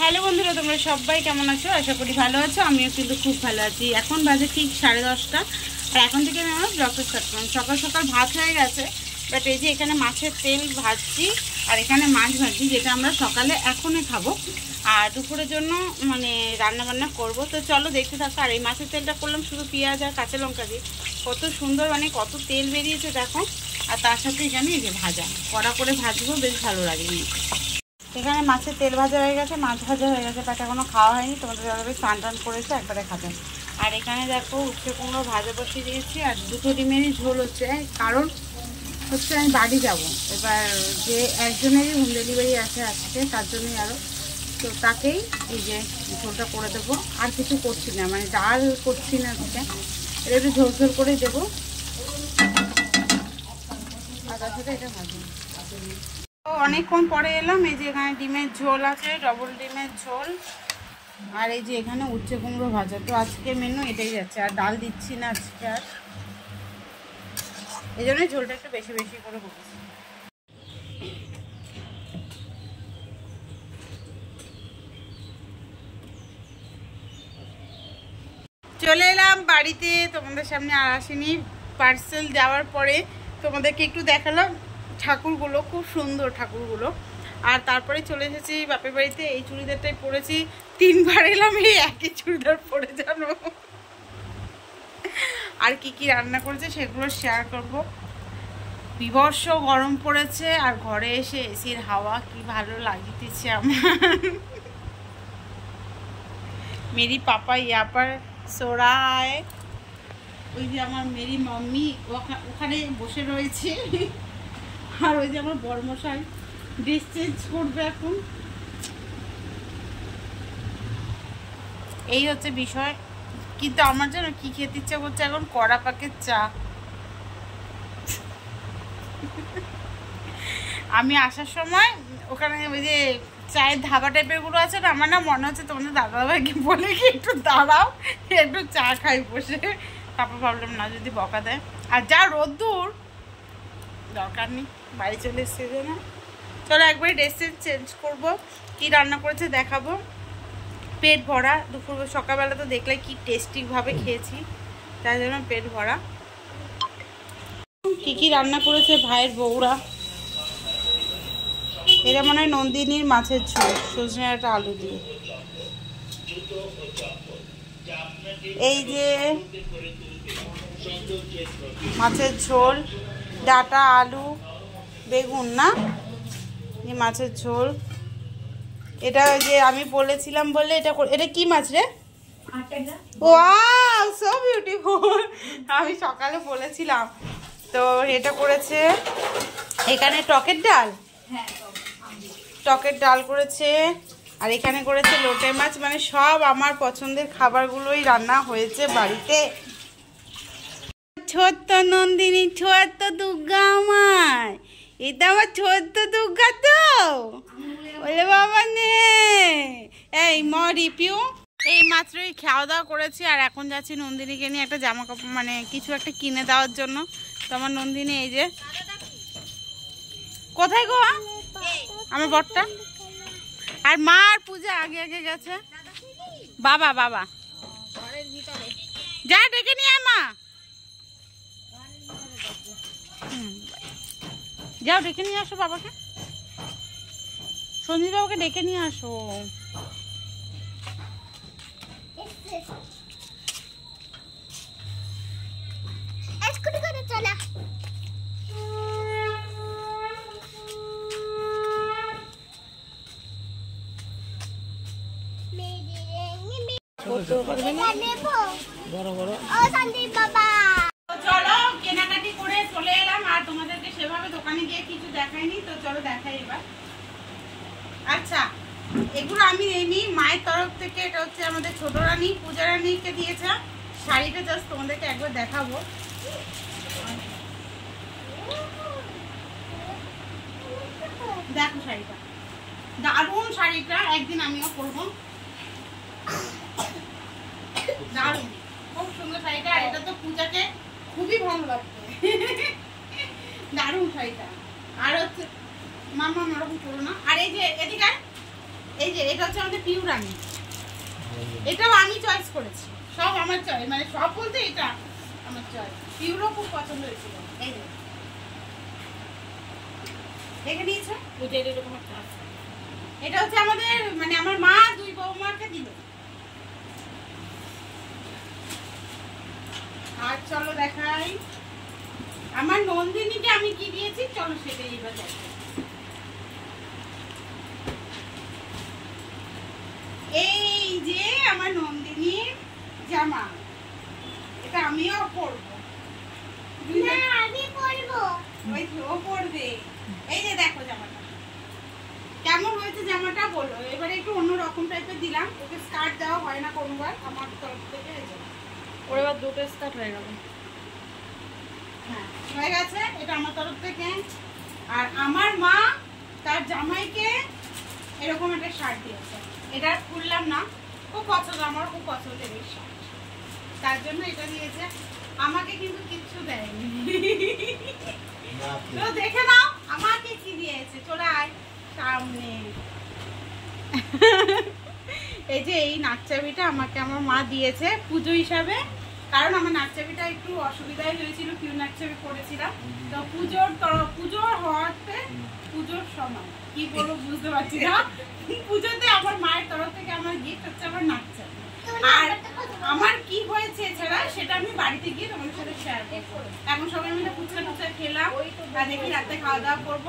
Hello বন্ধুরা, তোমরা সবাই কেমন আছো? আশা করি ভালো আছো। আমিও কিন্তু খুব ভালো আছি। এখন বাজে ঠিক 10:30, আর এখন থেকে আমি আমার ব্লগটা স্টার্ট করলাম। সকাল সকাল ভাত হয়ে গেছে, বাট এই যে এখানে মাছের তেল ভাজছি আর এখানে মাছ ভাজছি, যেটা আমরা সকালে এখনই খাবো আর দুপুরের জন্য মানে রান্নাবান্না করব। তো চলো দেখতে থাকো। আর এই মাছের তেলটা করলাম শুধু পেঁয়াজ আর কাঁচা লঙ্কা দিয়ে। কত সুন্দর, মানে কত তেল বেরিয়েছে দেখো। আর তার সাথে এখানে এই যে ভাজা কড়া করে ভাজবো, বেশ ভালো লাগে। এখানে মাছের তেল ভাজা হয়ে গেছে, মাছ ভাজা হয়ে গেছে, বাট এখনও খাওয়া হয়নি। তোমাদের যারা স্নান টান করেছে একবারে খাবেন। আর এখানে দেখো উচ্ছে কুমড়ো ভাজা বসিয়ে দিয়েছি আর দুটো ডিমেরই ঝোল হচ্ছে। কারণ হচ্ছে আমি বাড়ি যাব, এবার যে একজনেরই হোম ডেলিভারি আছে আজকে, তার জন্যই আরও। তো তাকেই এই যে ঝোলটা করে দেবো। আর কিছু করছি না, মানে ডাল করছি না আজকে, এটা একটু ঝোল ঝোল করেই দেবো। আর তার সাথে এটা ভাজবো। অনেকক্ষণ পরে এলাম। এই যে এখানে ডিমের ঝোল আছে, ডবল ডিমের ঝোল, আর এই যে এখানে উচ্ছে কুমড়ো ভাজা। তো আজকে মেনু এটাই যাচ্ছে, আর ডাল দিচ্ছি না আজকে। আর এই জন্যই ঝোলটা একটু বেশি বেশি করে বসেছি। চলে এলাম বাড়িতে, তোমাদের সামনে আর আসিনি। পার্সেল যাওয়ার পরে তোমাদেরকে একটু দেখালাম ঠাকুরগুলো, খুব সুন্দর ঠাকুরগুলো। আর তারপরে চলে এসেছি বাপের বাড়িতে। এই চুড়িদারটাই পরেছি, 3বার এলাম এই একই চুড়িদার পরে জানো। আর কি কি রান্না করেছে সেগুলো শেয়ার করব। বিভৎস গরম পড়েছে, আর ঘরে এসে এসির হাওয়া কি ভালো লাগিতেছে আমার। মেরি পাপা ইয়া পর সোরায়, ওই যে আমার মেরি মাম্মি ওখানে বসে রয়েছে। আর ওই যে আমার বড়মশাই ড্রেস চেঞ্জ করবে এখন। এই হচ্ছে বিষয়। কিন্তু আমার যেন কি খেতে ইচ্ছা করছে এখন, কড়া পাকের চা। আমি আসার সময় ওখানে ওই যে চায়ের ধাবা টাইপের গুলো আছে না, আমার না মনে হচ্ছে তোমাদের দাদাভাইকে বলে কি একটু দাঁড়াও, একটু চা খাই বসে। তারপর ভাবলাম না, যদি বকা দেয়। আর যা রোদ্দুর, দরকার নেই, বাড়ি চলে এসছে যে না। চলো একবারে ড্রেস চেঞ্জ করবো। কি রান্না করেছে দেখাবো। পেট ভরা, দুপুর সকালবেলা তো দেখলে কি টেস্টিভাবে খেয়েছি, তাই জন্য পেট ভরা। কি কি রান্না করেছে ভাইয়ের বউরা। এটা মনে হয় নন্দিনীর মাছের ঝোল, সজনে একটা আলু দিয়ে। এই যে মাছের ঝোল, ডাটা আলু বেগুন না, এই মাছের ঝোল। এটা ওই যে আমি বলেছিলাম বলে এটা এটা কি মাছ রে? Wow, so beautiful. আমি সকালে বলেছিলাম তো। এটা করেছে এখানে টকের ডাল, টকের ডাল করেছে। আর এখানে করেছে লোটে মাছ। মানে সব আমার পছন্দের খাবারগুলোই রান্না হয়েছে বাড়িতে। ছোট্ট নন্দিনী, ছোট্ট দুর্গা আমার, এটা আমার ছোট্ট দুর্গা। তো বলে বাবা নে, এই রিপিউ। এই মাত্রই খাওয়া দাওয়া করেছি, আর এখন যাচ্ছি নন্দিনীকে নিয়ে একটা জামা কাপড় মানে কিছু একটা কিনে দেওয়ার জন্য। তো আমার নন্দিনী এই যে, কোথায় গো আমার বরটা? আর মা আর পূজা আগে আগে গেছে। বাবা বাবা যা ডেকে নিয়ে আয় মা, যাও ডেকে নিয়ে আসো বাবাকে, সঞ্জীব বাবাকে ডেকে নিয়ে আসো। চলো কেনাকাটি করে চলে এলাম, আর তোমাদেরকে সেভাবে দোকানে গিয়ে কিছু দেখাইনি। তো চলো দেখাই এবার। আচ্ছা, এগুলো আমি নিইনি, মায়ের তরফ থেকে। এটা হচ্ছে আমাদের ছোট রানী, পূজা রানীকে দিয়েছে। শাড়িটা জাস্ট তোমাদেরকে একবার দেখাবো। দেখো শাড়িটা, দারুণ শাড়িটা, একদিন আমিও পরবো। দারুণ, খুব সুন্দর শাড়িটা। আর এটা তো পূজাকে খুবই ভালো লাগবে। দারুণ শাড়িটা। আর হচ্ছে মামা ওরকম করো না। আর এই যে এদিকে এই যে এটা হচ্ছে আমাদের পিউ রানী, এটাও আমি চয়েস করেছি, সব আমার চয়েস, মানে সব বলতে এটা আমার চয়েস। পিউরও খুব পছন্দ হয়েছিল। এই যে দেখে নিয়েছো, এরকম একটা আছে। এটা হচ্ছে আমাদের মানে আমার মা দুই বৌমাকে দিল। আর চলো দেখাই আমার নন্দিনীকে আমি কি দিয়েছি, চলো সেটাই এবার দেখো। এই যে আমার নন্দিনীর জামা, এটা আমিও পরবো। না আমি পরবো, ওই ও পরবে। এই যে দেখো জামাটা কেমন হয়েছে, জামাটা বলো। এবারে একটু অন্য রকম টাইপের দিলাম, ওকে স্কার্ট দেওয়া হয় না কোনোবার আমার তরফ থেকে। ওর এবার দুটো স্কার্ট হয়ে গেল। হ্যাঁ হয়ে গেছে, এটা আমার তরফ থেকে। আর আমার মা তার জামাইকে এরকম একটা শার্ট দিয়েছে, এটা খুললাম না, খুব পছন্দ, আমার খুব পছন্দের এই শার্ট, তার জন্য এটা দিয়েছে। আমাকে কিন্তু কিচ্ছু দেয়নি, তো দেখে নাও আমাকে কি দিয়েছে। চলে আয় সামনে। এই যে এই নাকচাবিটা আমাকে আমার মা দিয়েছে পুজো হিসাবে, কারণ আমার নাকচাবিটা একটু অসুবিধাই হয়েছিল, পিউ নাকচাবি করেছিলাম, তো পুজোর হওয়াতে পুজোর সময় কি বলবো বুঝতে পারছি না, পুজোতে আমার মায়ের তরফ থেকে আমার গিফট হচ্ছে আমার নাকচাবি। আর আমার কি হয়েছে এছাড়া সেটা আমি বাড়িতে গিয়ে তোমাদের সাথে শেয়ার করবো। এখন সবাই মিলে ফুচকা টুচকা খেলাম, আর দেখি রাতে খাওয়া দাওয়া করবো।